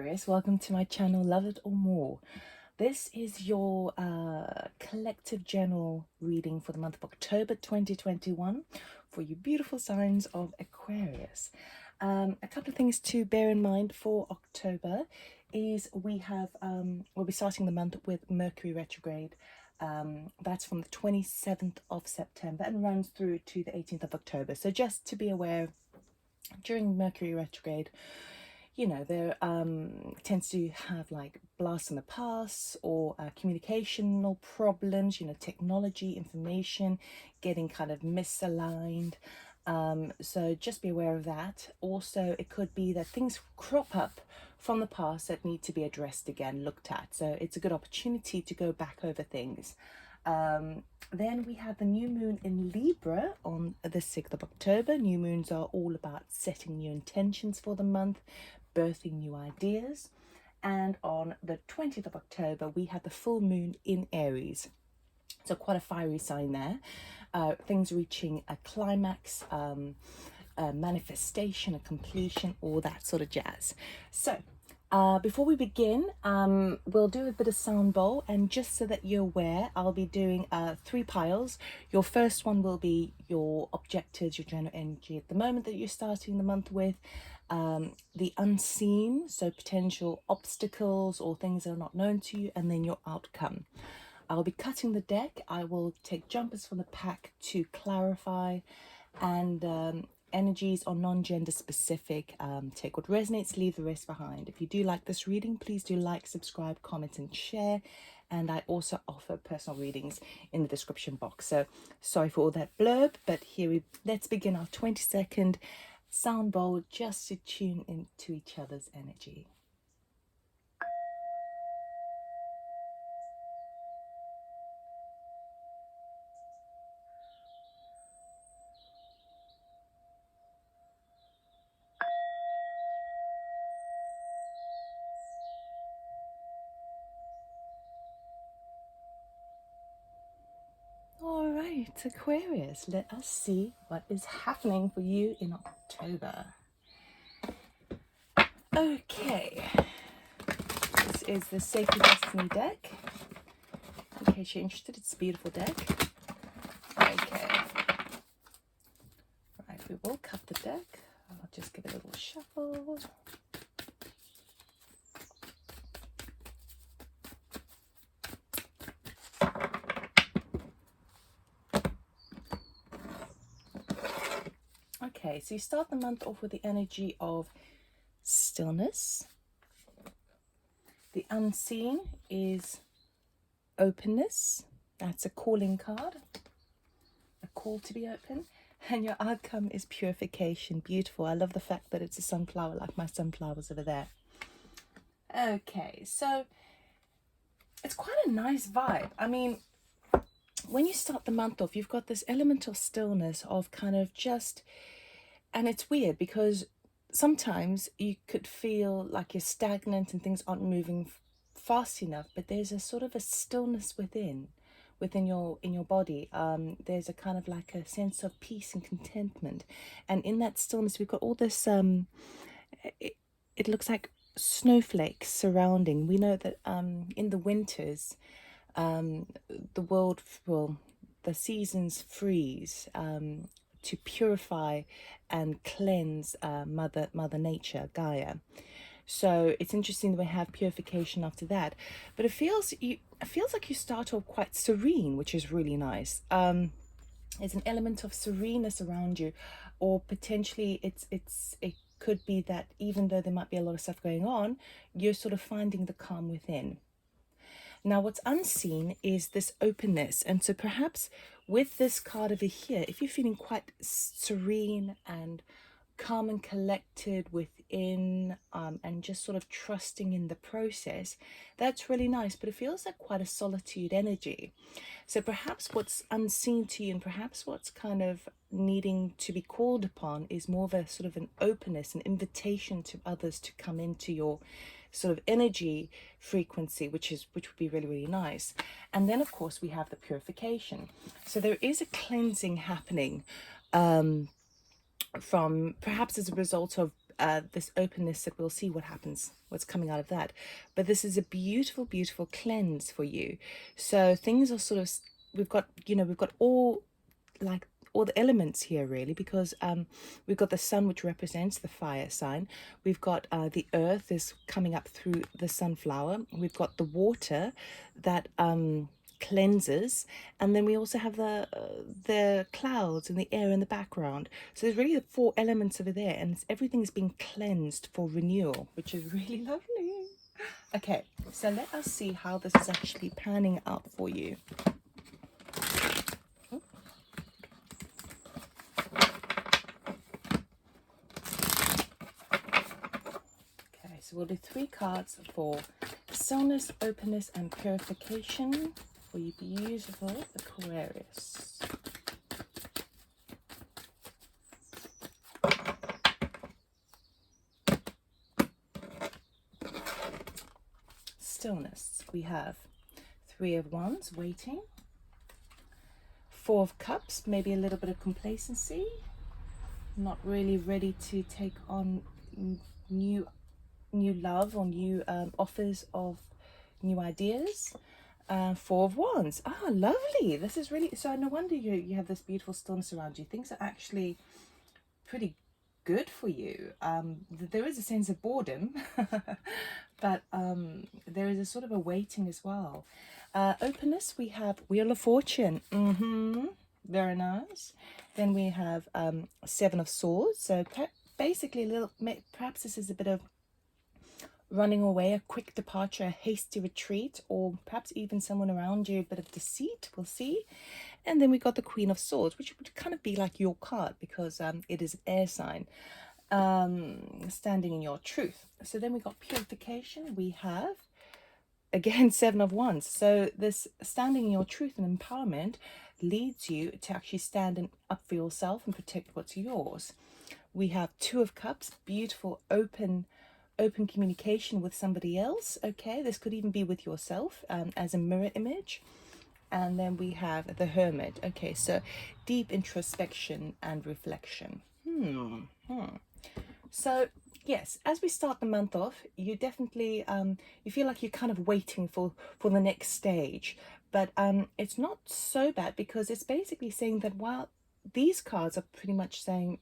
Aquarius, welcome to my channel, Love It or More. This is your collective general reading for the month of October 2021 for you beautiful signs of Aquarius. A couple of things to bear in mind for October is we'll be starting the month with Mercury retrograde. That's from the 27th of September and runs through to the 18th of October. So just to be aware, during Mercury retrograde, you know, there tends to have like blasts in the past or communicational problems, you know, technology, information getting kind of misaligned. So just be aware of that. Also, it could be that things crop up from the past that need to be addressed again, looked at. So it's a good opportunity to go back over things. Then we have the new moon in Libra on the 6th of October. New moons are all about setting new intentions for the month, birthing new ideas. And on the 20th of October, we have the full moon in Aries. So quite a fiery sign there. Things reaching a climax, a manifestation, a completion, all that sort of jazz. So before we begin, we'll do a bit of sound bowl, and just so that you're aware, I'll be doing 3 piles. Your first one will be your objectives, your general energy at the moment that you're starting the month with, the unseen, so potential obstacles or things that are not known to you, and then your outcome. I'll be cutting the deck. I will take jumpers from the pack to clarify, and energies are non-gender specific. Take what resonates, leave the rest behind. If you do like this reading, please do like, subscribe, comment and share. And I also offer personal readings in the description box. So sorry for all that blurb, but let's begin our 20-second sound bowl just to tune into each other's energy. All right, Aquarius, let us see what is happening for you in October. Okay, this is the Sacred Destiny deck. In case you're interested, it's a beautiful deck. Okay, right, we will cut the deck. I'll just give it a little shuffle. Okay, so you start the month off with the energy of stillness. The unseen is openness. That's a calling card, a call to be open. And your outcome is purification. Beautiful. I love the fact that it's a sunflower, like my sunflowers over there. Okay, so it's quite a nice vibe. I mean, when you start the month off, you've got this element of stillness, of kind of just, and it's weird because sometimes you could feel like you're stagnant and things aren't moving fast enough, but there's a sort of a stillness within your body. There's a kind of like a sense of peace and contentment, and in that stillness we've got all this it looks like snowflakes surrounding. We know that in the winters the seasons freeze to purify and cleanse mother nature, Gaia. So it's interesting that we have purification after that, but it feels like you start off quite serene, which is really nice. There's an element of sereneness around you, or potentially it could be that even though there might be a lot of stuff going on, you're sort of finding the calm within. Now, what's unseen is this openness. And so perhaps with this card over here, if you're feeling quite serene and calm and collected within, and just sort of trusting in the process, that's really nice. But it feels like quite a solitude energy. So perhaps what's unseen to you, and perhaps what's kind of needing to be called upon, is more of a sort of an openness, an invitation to others to come into your sort of energy frequency, which would be really, really nice. And then of course we have the purification. So there is a cleansing happening from perhaps as a result of this openness that we'll see what happens, what's coming out of that. But this is a beautiful, beautiful cleanse for you. So things are sort of, we've got, we've got all like all the elements here really, because we've got the sun, which represents the fire sign. We've got the earth is coming up through the sunflower. We've got the water that cleanses, and then we also have the clouds and the air in the background. So there's really the four elements over there, and everything's being cleansed for renewal, which is really lovely. Okay, so let us see how this is actually panning out for you. Okay, so we'll do 3 cards for stillness, openness, and purification for you beautiful Aquarius. Stillness, we have 3 of Wands, waiting. 4 of Cups, maybe a little bit of complacency, not really ready to take on new love or new offers of new ideas. 4 of Wands, lovely. This is really, so no wonder you have this beautiful stillness around you. Things are actually pretty good for you. There is a sense of boredom, but there is a sort of a waiting as well. Openness, we have Wheel of Fortune. Very nice. Then we have 7 of Swords. So basically perhaps this is a bit of running away, a quick departure, a hasty retreat, or perhaps even someone around you, a bit of deceit, we'll see. And then we got the Queen of Swords, which would kind of be like your card, because it is an air sign, standing in your truth. So then we got purification. We have, again, 7 of Wands. So this standing in your truth and empowerment leads you to actually stand up for yourself and protect what's yours. We have 2 of Cups, beautiful, open communication with somebody else. Okay, this could even be with yourself as a mirror image. And then we have the Hermit. Okay, so deep introspection and reflection. So yes, as we start the month off, you definitely you feel like you're kind of waiting for the next stage, but it's not so bad, because it's basically saying that while these cards are pretty much saying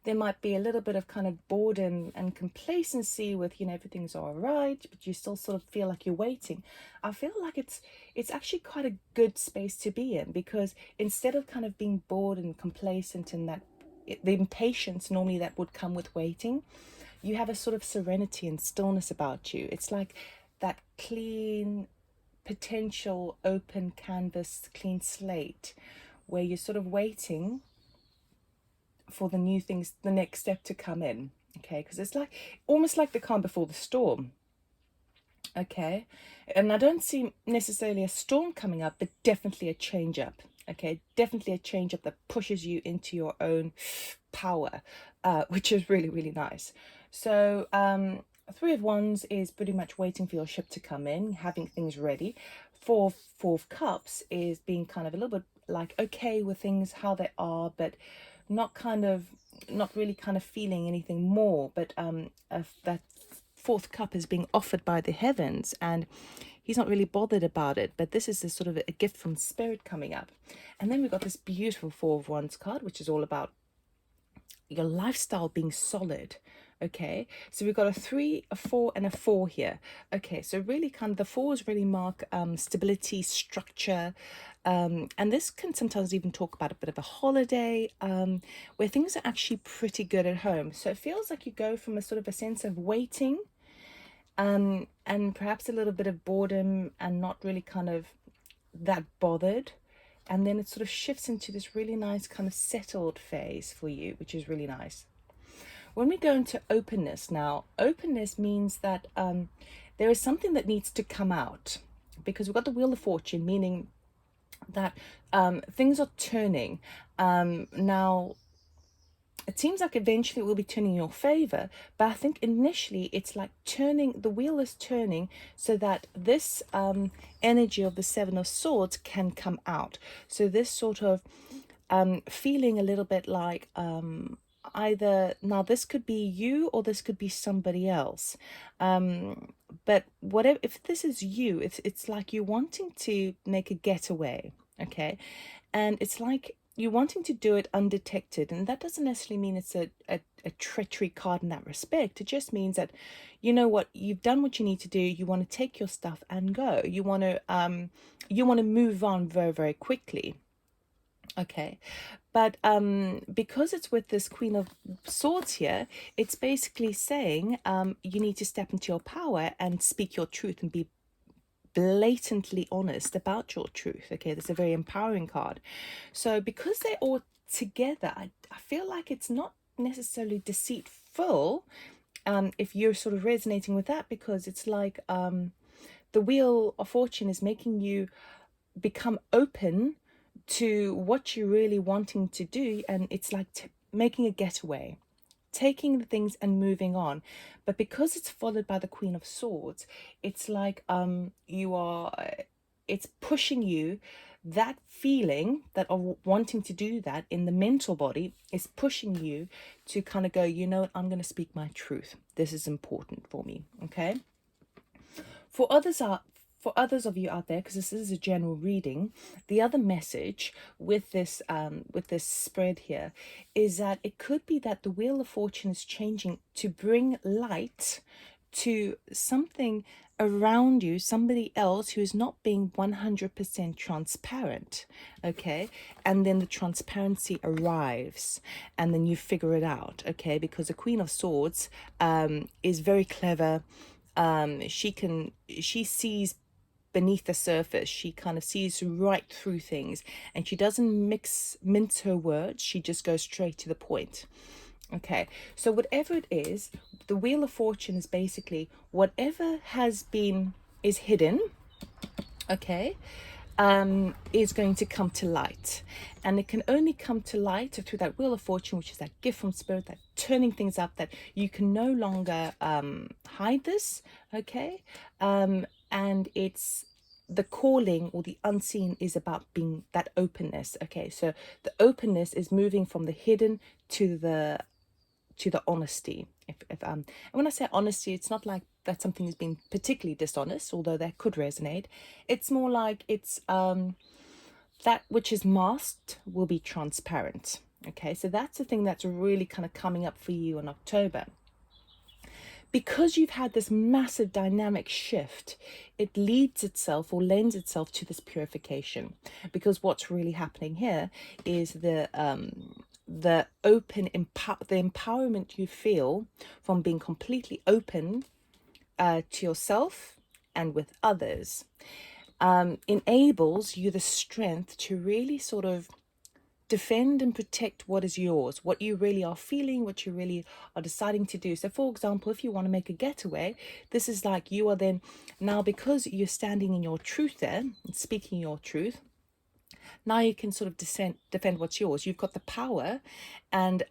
there might be a little bit of kind of boredom and complacency with, everything's all right, but you still sort of feel like you're waiting. I feel like it's actually quite a good space to be in, because instead of kind of being bored and complacent and the impatience normally that would come with waiting, you have a sort of serenity and stillness about you. It's like that clean, potential, open canvas, clean slate, where you're sort of waiting for the new things, the next step to come in. Okay, because it's like almost like the calm before the storm. Okay, and I don't see necessarily a storm coming up, but definitely a change up. Okay, definitely a change up that pushes you into your own power, which is really, really nice. So 3 of Wands is pretty much waiting for your ship to come in, having things ready. 4 of Cups is being kind of a little bit like okay with things how they are, but not really kind of feeling anything more. But that 4th cup is being offered by the heavens, and he's not really bothered about it, but this is a sort of a gift from spirit coming up. And then we've got this beautiful 4 of Wands card, which is all about your lifestyle being solid. Okay, so we've got a 3, a 4, and a 4 here. Okay, so really kind of the 4s really mark stability, structure, and this can sometimes even talk about a bit of a holiday, where things are actually pretty good at home. So it feels like you go from a sort of a sense of waiting, and perhaps a little bit of boredom and not really kind of that bothered, and then it sort of shifts into this really nice kind of settled phase for you, which is really nice. When we go into openness now, openness means that there is something that needs to come out, because we've got the Wheel of Fortune, meaning that things are turning. Now, it seems like eventually it will be turning in your favor, but I think initially it's like the wheel is turning so that this energy of the 7 of Swords can come out. So this sort of feeling a little bit like either, now this could be you or this could be somebody else, but whatever, if this is you, it's like you wanting to make a getaway, okay, and it's like you're wanting to do it undetected, and that doesn't necessarily mean it's a treachery card in that respect. It just means that, you know what, you've done what you need to do, you want to take your stuff and go, you want to move on very, very quickly. Okay, but because it's with this Queen of Swords here, it's basically saying you need to step into your power and speak your truth and be blatantly honest about your truth. Okay, that's a very empowering card. So because they're all together, I feel like it's not necessarily deceitful, if you're sort of resonating with that, because it's like the Wheel of Fortune is making you become open to what you're really wanting to do, and it's like making a getaway, taking the things and moving on. But because it's followed by the Queen of Swords, it's like you are, it's pushing you, that feeling that of wanting to do that in the mental body is pushing you to kind of go, you know what, I'm going to speak my truth, this is important for me. Okay, for others of you out there, because this is a general reading, the other message with this spread here is that it could be that the Wheel of Fortune is changing to bring light to something around you, somebody else who is not being 100% transparent. Okay, and then the transparency arrives and then you figure it out. Okay, because the Queen of Swords is very clever. She sees beneath the surface, she kind of sees right through things, and she doesn't mince her words, she just goes straight to the point. Okay, so whatever it is, the Wheel of Fortune is basically whatever is hidden, okay, is going to come to light. And it can only come to light through that Wheel of Fortune, which is that gift from Spirit, that turning things up, that you can no longer hide this, okay? And it's the calling, or the unseen, is about being that openness. Okay, so the openness is moving from the hidden to the honesty. If and when I say honesty, it's not like that something is being particularly dishonest, although that could resonate. It's more like it's that which is masked will be transparent. Okay, so that's the thing that's really kind of coming up for you in October. Because you've had this massive dynamic shift, it leads itself or lends itself to this purification. Because what's really happening here is the empowerment you feel from being completely open to yourself and with others, enables you the strength to really sort of defend and protect what is yours, what you really are feeling, what you really are deciding to do. So for example, if you want to make a getaway, this is like you are then now, because you're standing in your truth there and speaking your truth, now you can sort of defend what's yours. You've got the power, and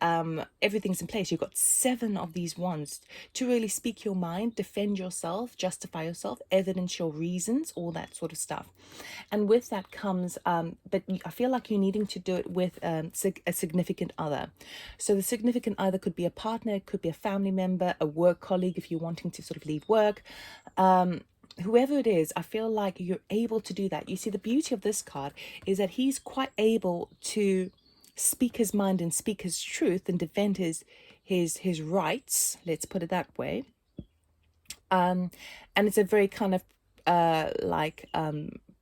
everything's in place. You've got 7 of these wands to really speak your mind, defend yourself, justify yourself, evidence your reasons, all that sort of stuff. And with that comes, but I feel like you're needing to do it with a significant other. So the significant other could be a partner, it could be a family member, a work colleague if you're wanting to sort of leave work. Whoever it is, I feel like you're able to do that. You see, the beauty of this card is that he's quite able to speak his mind and speak his truth and defend his rights, let's put it that way. And it's a very kind of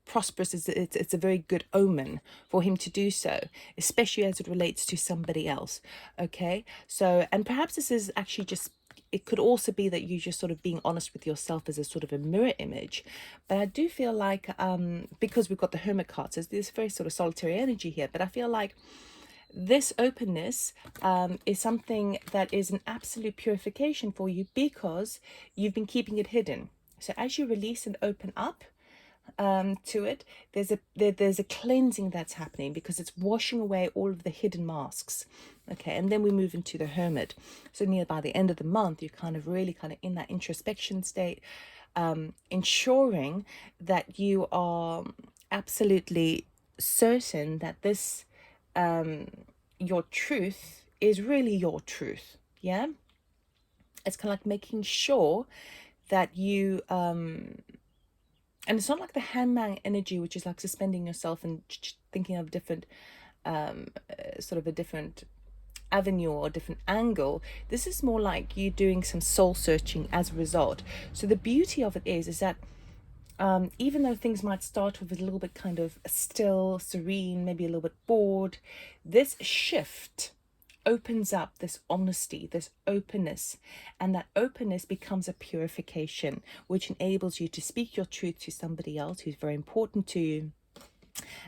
prosperous, it's a very good omen for him to do so, especially as it relates to somebody else. Okay, so, and perhaps this is actually just, it could also be that you're just sort of being honest with yourself as a sort of a mirror image. But I do feel like because we've got the Hermit card, so there's very sort of solitary energy here, but I feel like this openness is something that is an absolute purification for you, because you've been keeping it hidden. So as you release and open up to it, there's a cleansing that's happening, because it's washing away all of the hidden masks. Okay, and then we move into the Hermit. So near by the end of the month, you're kind of really kind of in that introspection state, ensuring that you are absolutely certain that this your truth is really your truth. Yeah, it's kind of like making sure that you and it's not like the hangman energy, which is like suspending yourself and thinking of different sort of a different avenue or a different angle. This is more like you doing some soul searching as a result. So the beauty of it is that even though things might start with a little bit kind of still, serene, maybe a little bit bored, this shift opens up this honesty, this openness, and that openness becomes a purification, which enables you to speak your truth to somebody else who's very important to you,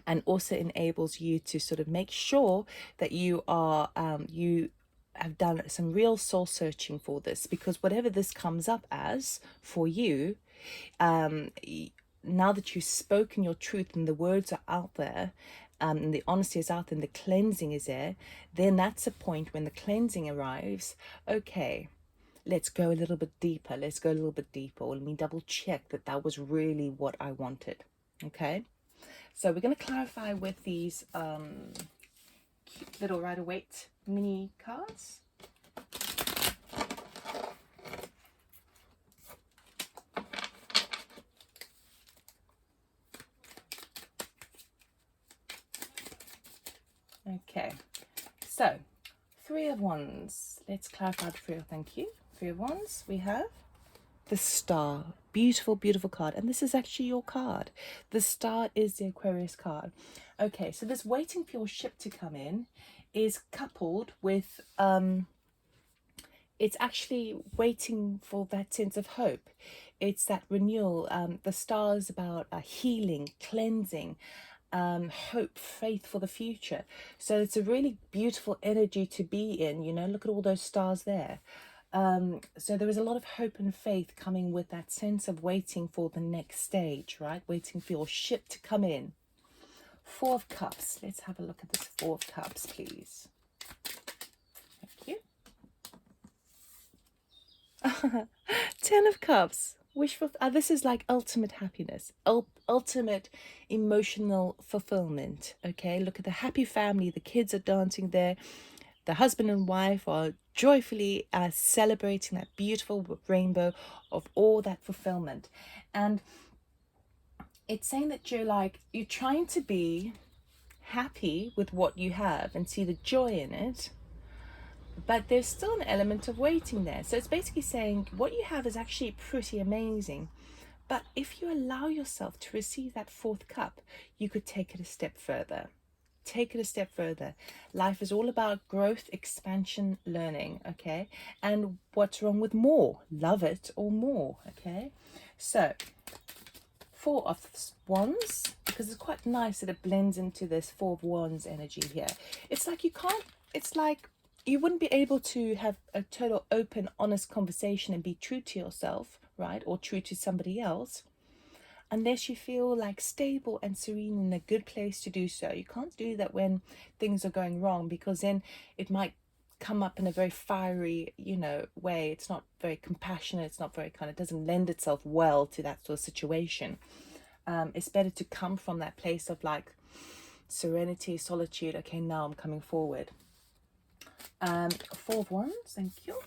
and also enables you to sort of make sure that you are you have done some real soul searching for this, because whatever this comes up as for you, now that you've spoken your truth and the words are out there, and the honesty is out there and the cleansing is there, then that's a point when the cleansing arrives. Okay, let's go a little bit deeper. Let's go a little bit deeper. Let me double check that that was really what I wanted. Okay, so we're going to clarify with these cute little Rider-Waite mini cards. Okay, so Three of Wands. Let's clarify the Three of, thank you. Three of Wands, we have the Star. Beautiful, beautiful card. And this is actually your card. The Star is the Aquarius card. Okay, so this waiting for your ship to come in is coupled with, it's actually waiting for that sense of hope. It's that renewal. The Star is about healing, cleansing, hope, faith for the future. So it's a really beautiful energy to be in, you know, look at all those stars there. So there is a lot of hope and faith coming with that sense of waiting for the next stage, right? Waiting for your ship to come in. Four of Cups. Let's have a look at this Four of Cups, please. Thank you. 10 of Cups. Wish for this is like ultimate happiness, ultimate emotional fulfillment. Okay, look at the happy family. The kids are dancing there. The husband and wife are joyfully celebrating that beautiful rainbow of all that fulfillment. And it's saying that you're trying to be happy with what you have and see the joy in it, but there's still an element of waiting there. So it's basically saying what you have is actually pretty amazing, but if you allow yourself to receive that fourth cup, you could take it a step further. Take it a step further. Life is all about growth, expansion, learning. Okay, and what's wrong with more? Love it or more. Okay, so Four of Wands, because it's quite nice that it blends into this Four of Wands energy here. It's like you can't, it's like you wouldn't be able to have a total open, honest conversation and be true to yourself, right? Or true to somebody else, unless you feel like stable and serene in a good place to do so. You can't do that when things are going wrong, because then it might come up in a very fiery, you know, way. It's not very compassionate. It's not very kind of, doesn't lend itself well to that sort of situation. It's better to come from that place of like serenity, solitude. Okay, now I'm coming forward. Four of Wands, thank you.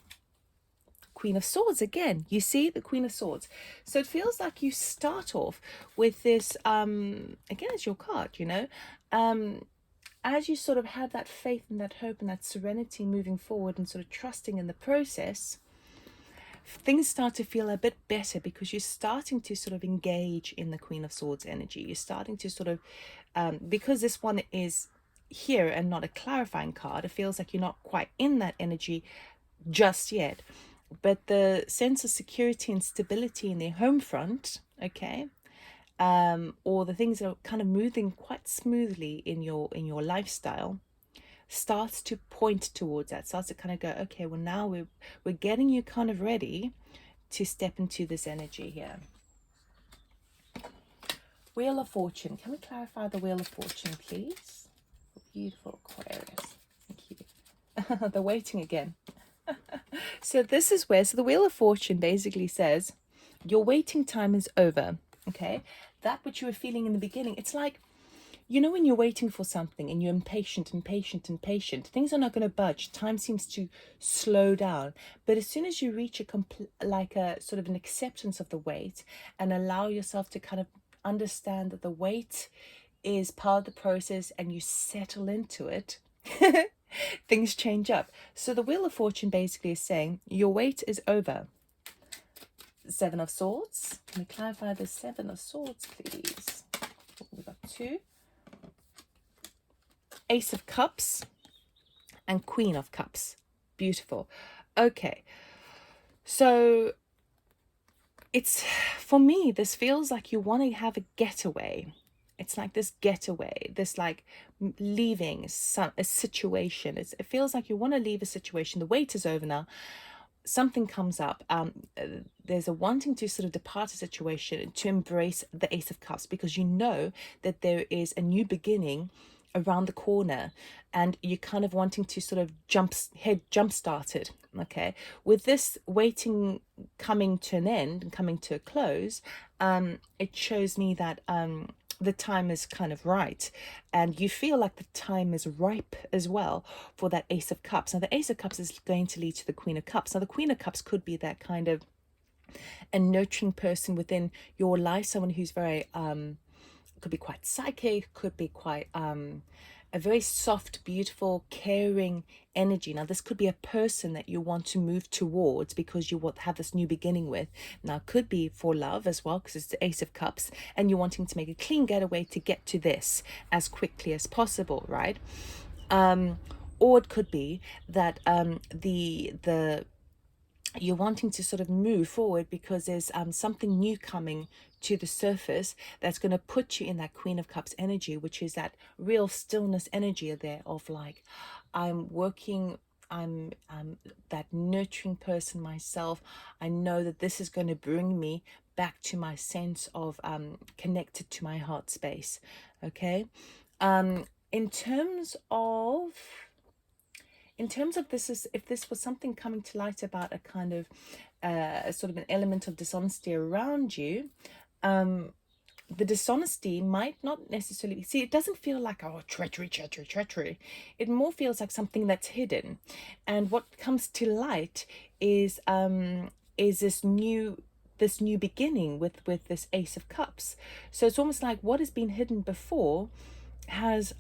Queen of Swords again. You see the Queen of Swords. So it feels like you start off with this, again, it's your card, you know, as you sort of have that faith and that hope and that serenity moving forward and sort of trusting in the process, things start to feel a bit better, because you're starting to sort of engage in the Queen of Swords energy. You're starting to sort of, because this one is here and not a clarifying card, it feels like you're not quite in that energy just yet, but the sense of security and stability in the home front, okay, or the things that are kind of moving quite smoothly in your lifestyle, starts to point towards that, starts to kind of go, okay, well now we're getting you kind of ready to step into this energy here. Wheel of Fortune. Can we clarify the Wheel of Fortune, please? Beautiful Aquarius. Thank you. They're waiting again. So this is where, so the Wheel of Fortune basically says your waiting time is over. Okay, that which you were feeling in the beginning, it's like you know, when you're waiting for something and you're impatient, things are not going to budge. Time seems to slow down. But as soon as you reach like a sort of an acceptance of the wait and allow yourself to kind of understand that the wait is part of the process and you settle into it, things change up. So the Wheel of Fortune basically is saying your wait is over. Seven of Swords. Can we clarify the Seven of Swords, please? We've got 2. Ace of Cups and Queen of Cups. Beautiful. Okay. So it's, for me, this feels like you want to have a getaway. It's like this getaway, this like leaving a situation. It feels like you want to leave a situation. The wait is over now. Something comes up. There's a wanting to sort of depart a situation to embrace the Ace of Cups, because you know that there is a new beginning around the corner, and you're kind of wanting to sort of jumpstart it. Okay, with this waiting coming to an end and coming to a close, it shows me that the time is kind of right, and you feel like the time is ripe as well for that Ace of Cups. Now the Ace of Cups is going to lead to the Queen of Cups. Now the Queen of Cups could be that kind of a nurturing person within your life, someone who's very could be quite psychic, could be quite a very soft, beautiful, caring energy. Now this could be a person that you want to move towards because you want to have this new beginning with. Now it could be for love as well, because it's the Ace of Cups and you're wanting to make a clean getaway to get to this as quickly as possible, right? Or it could be that you're wanting to sort of move forward because there's something new coming to the surface that's going to put you in that Queen of Cups energy, which is that real stillness energy there of like, I'm that nurturing person myself. I know that this is going to bring me back to my sense of connected to my heart space. Okay. In terms of this, is if this was something coming to light about a kind of sort of an element of dishonesty around you, the dishonesty might not necessarily, see, it doesn't feel like, oh, treachery. It more feels like something that's hidden. And what comes to light is this new beginning with this Ace of Cups. So it's almost like what has been hidden before has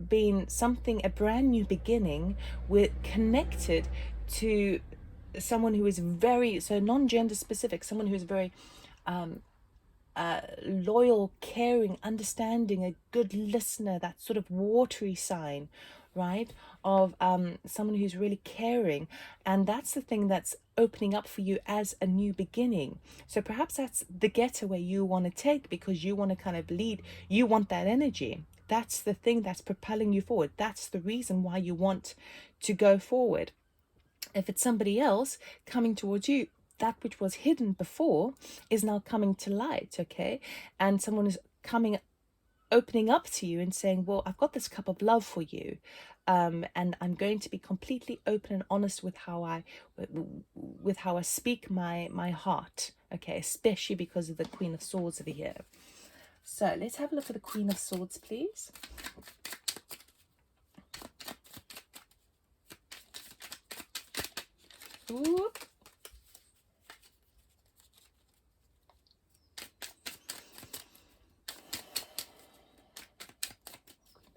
been something, a brand new beginning, with connected to someone who is very, so non-gender specific, someone who is very loyal, caring, understanding, a good listener, that sort of watery sign, right, of someone who's really caring. And that's the thing that's opening up for you as a new beginning. So perhaps that's the getaway you want to take, because you want to kind of lead, you want that energy. That's the thing that's propelling you forward. That's the reason why you want to go forward. If it's somebody else coming towards you, that which was hidden before is now coming to light, okay? And someone is opening up to you and saying, well, I've got this cup of love for you. And I'm going to be completely open and honest with how I speak my heart, okay? Especially because of the Queen of Swords over here. So let's have a look at the Queen of Swords, please. Ooh.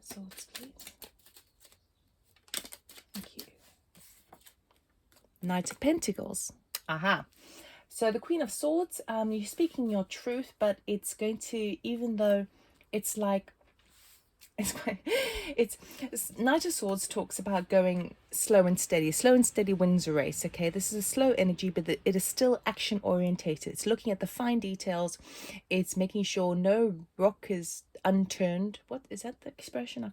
Swords, please. Thank you. Knight of Pentacles. Aha. So the Queen of Swords, you're speaking your truth, but it's going to, even though it's like, it's Knight of Swords talks about going slow and steady. Slow and steady wins a race, okay? This is a slow energy, but it is still action orientated. It's looking at the fine details. It's making sure no rock is unturned. What is that, the expression? I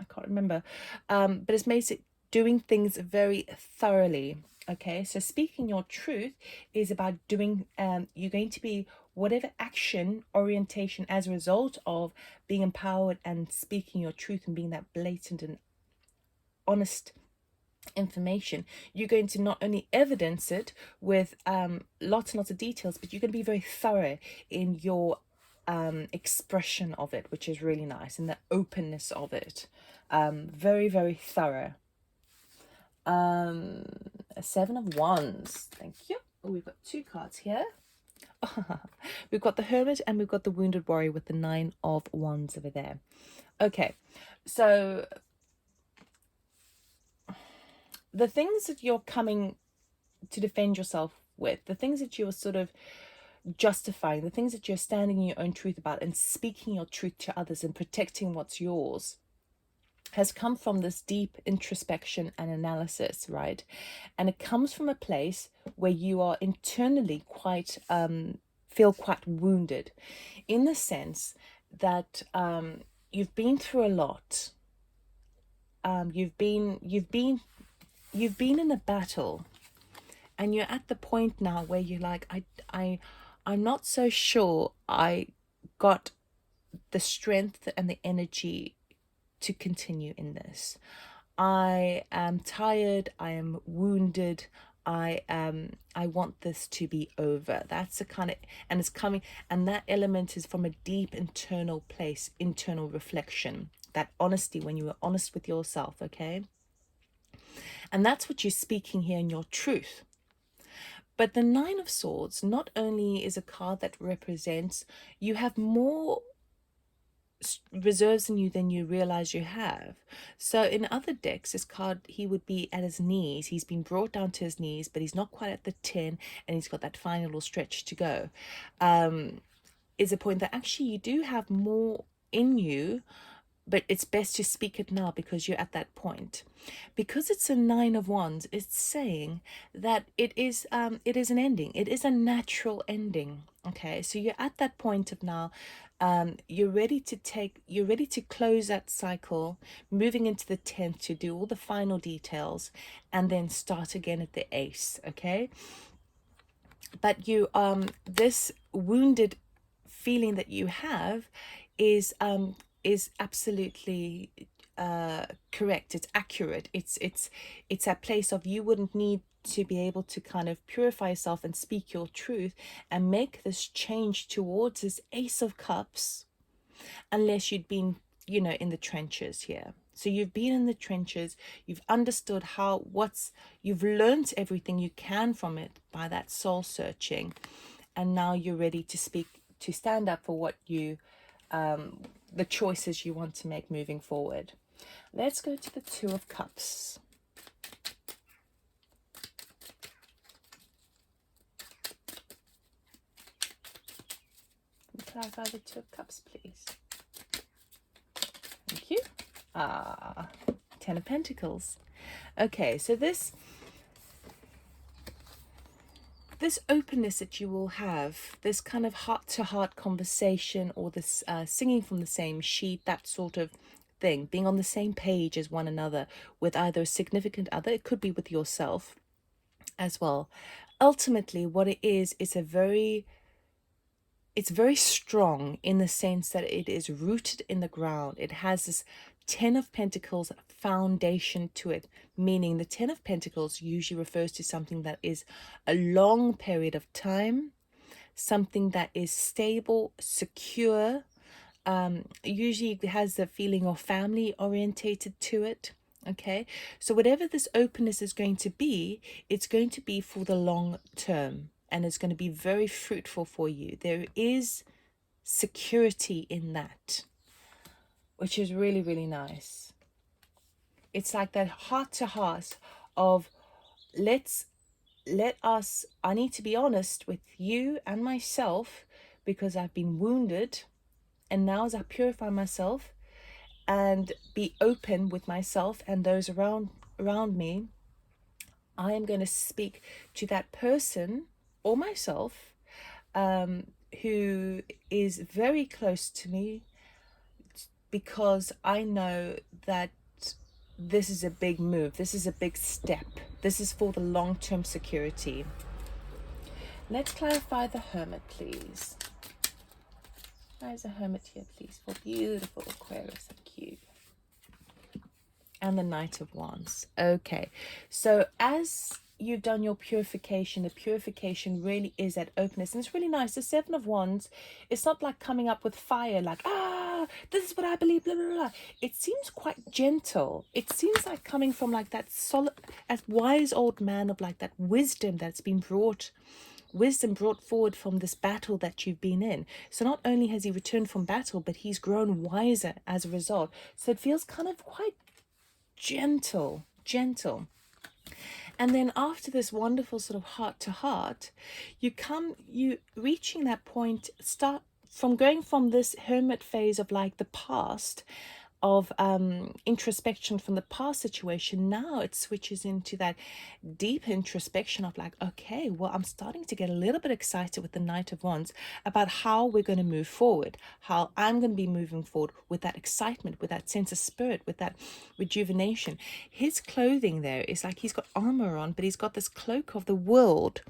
can't remember. But it's basically doing things very thoroughly. Okay, so speaking your truth is about doing, you're going to be whatever action orientation as a result of being empowered and speaking your truth and being that blatant and honest information. You're going to not only evidence it with lots and lots of details, but you're going to be very thorough in your expression of it, which is really nice, and the openness of it. Very, very thorough. A 7 of Wands. Thank you. Oh, we've got 2 cards here. We've got the Hermit and we've got the Wounded Warrior with the 9 of Wands over there. Okay, so the things that you're coming to defend yourself with, the things that you're sort of justifying, the things that you're standing in your own truth about and speaking your truth to others and protecting what's yours, has come from this deep introspection and analysis, right? And it comes from a place where you are internally quite feel quite wounded, in the sense that you've been through a lot. You've been in a battle, and you're at the point now where you're like, I'm not so sure I got the strength and the energy to continue in this. I am tired, I am wounded, I want this to be over. That's the kind of, and it's coming, and that element is from a deep internal place, internal reflection, that honesty, when you are honest with yourself, okay? And that's what you're speaking here in your truth. But the 9 of Swords not only is a card that represents you have more reserves in you than you realize you have. So in other decks, this card, he would be at his knees. He's been brought down to his knees, but he's not quite at the 10, and he's got that final little stretch to go. Is a point that actually you do have more in you, but it's best to speak it now because you're at that point. Because it's a 9 of Wands, it's saying that it is an ending. It is a natural ending. Okay, so you're at that point of now, you're ready to close that cycle, moving into the 10th to do all the final details, and then start again at the Ace. Okay, but you this wounded feeling that you have is absolutely correct. It's accurate. It's a place of, you wouldn't need to be able to kind of purify yourself and speak your truth and make this change towards this Ace of Cups unless you'd been, you know, in the trenches here. So you've been in the trenches, you've understood you've learned everything you can from it by that soul searching, and now you're ready to stand up for what you the choices you want to make moving forward. Let's go to the 2 of Cups. Clarify the 2 of Cups, please. Thank you. 10 of Pentacles. Okay, so this openness that you will have, this kind of heart-to-heart conversation, or this singing from the same sheet, that sort of thing, being on the same page as one another with either a significant other, it could be with yourself as well. Ultimately, what it is it's very strong in the sense that it is rooted in the ground. It has this 10 of Pentacles foundation to it, meaning the 10 of Pentacles usually refers to something that is a long period of time, something that is stable, secure, usually has the feeling of family orientated to it. Okay, so whatever this openness is going to be, it's going to be for the long term, and it's going to be very fruitful for you. There is security in that, which is really, really nice. It's like that heart to heart of, I need to be honest with you and myself, because I've been wounded, and now as I purify myself and be open with myself and those around me, I am going to speak to that person or myself who is very close to me, because I know that this is a big move. This is a big step. This is for the long-term security. Let's clarify the Hermit, please. Why is a Hermit here, please, for beautiful Aquarius? Thank you. And the Knight of Wands. Okay, so as you've done your purification, the purification really is that openness. And it's really nice. The Seven of Wands, it's not like coming up with fire, like, this is what I believe, blah, blah, blah. It seems quite gentle. It seems like coming from like that solid, as wise old man of like that wisdom that's been brought, wisdom brought forward from this battle that you've been in. So not only has he returned from battle, but he's grown wiser as a result. So it feels kind of quite gentle. And then after this wonderful sort of heart to heart, you reaching that point, start from going from this hermit phase of like the past, of introspection from the past situation. Now it switches into that deep introspection of like, okay, well, I'm starting to get a little bit excited with the Knight of Wands about how we're going to move forward, how I'm going to be moving forward with that excitement, with that sense of spirit, with that rejuvenation. His clothing there is like he's got armor on, but he's got this cloak of the world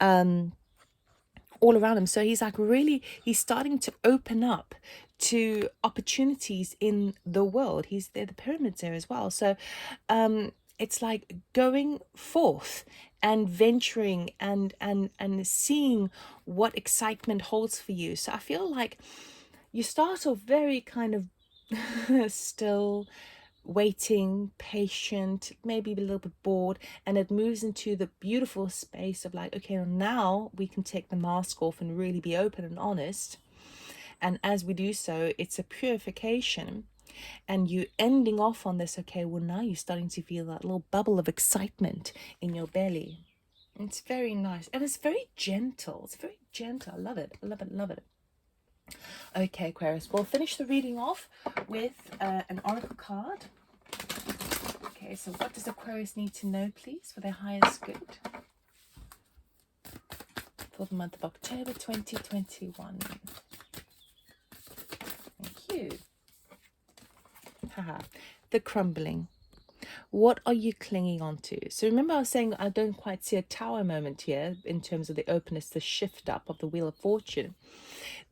all around him. So he's like really, he's starting to open up to opportunities in the world. He's there, the pyramids there as well. So it's like going forth and venturing and seeing what excitement holds for you. So I feel like you start off very kind of still, waiting, patient, maybe a little bit bored, and it moves into the beautiful space of like, okay, now we can take the mask off and really be open and honest. And as we do so, it's a purification, and you ending off on this, okay, well, now you're starting to feel that little bubble of excitement in your belly. It's very nice, and it's very gentle. It's very gentle. I love it. Okay, Aquarius, we'll finish the reading off with an oracle card. Okay, so what does Aquarius need to know, please, for their highest good for the month of October 2021? Thank you. The crumbling. What are you clinging on to? So remember I was saying I don't quite see a tower moment here in terms of the openness, the shift up of the Wheel of Fortune.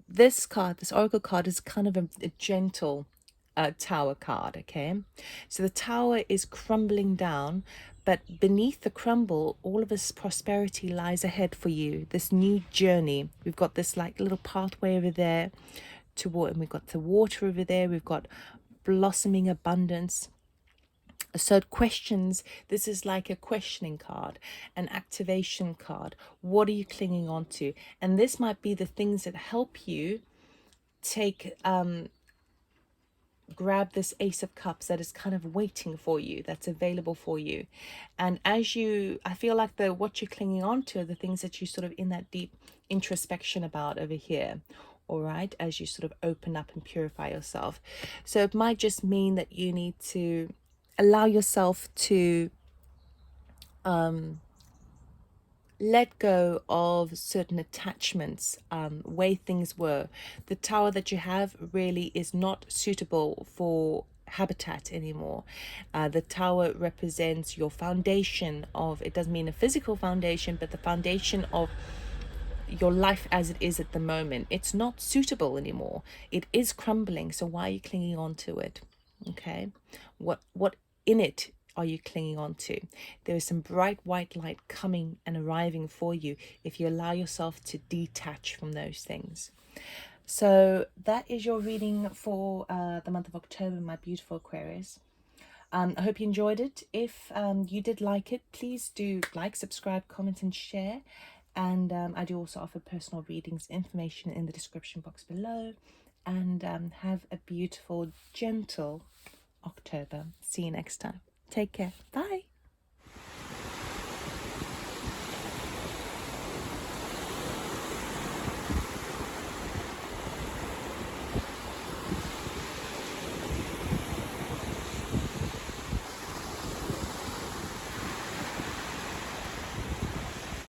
This card, this oracle card, is kind of a gentle tower card, okay? So the tower is crumbling down, but beneath the crumble, all of this prosperity lies ahead for you, this new journey. We've got this like little pathway over there toward, and we've got the water over there, we've got blossoming abundance. So it questions, this is like a questioning card, an activation card. What are you clinging on to? And this might be the things that help you take, grab this Ace of Cups that is kind of waiting for you, that's available for you. And as you, I feel like what you're clinging on to are the things that you sort of in that deep introspection about over here. All right, as you sort of open up and purify yourself. So it might just mean that you need to allow yourself to let go of certain attachments, way things were. The tower that you have really is not suitable for habitat anymore. The tower represents your foundation of, it doesn't mean a physical foundation, but the foundation of your life as it is at the moment. It's not suitable anymore. It is crumbling. So why are you clinging on to it? Okay, what in it are you clinging on to? There is some bright white light coming and arriving for you if you allow yourself to detach from those things. So that is your reading for the month of October, my beautiful Aquarius. I hope you enjoyed it. If you did like it, please do like, subscribe, comment and share. And I do also offer personal readings, information in the description box below. And have a beautiful, gentle October. See you next time. Take care. Bye.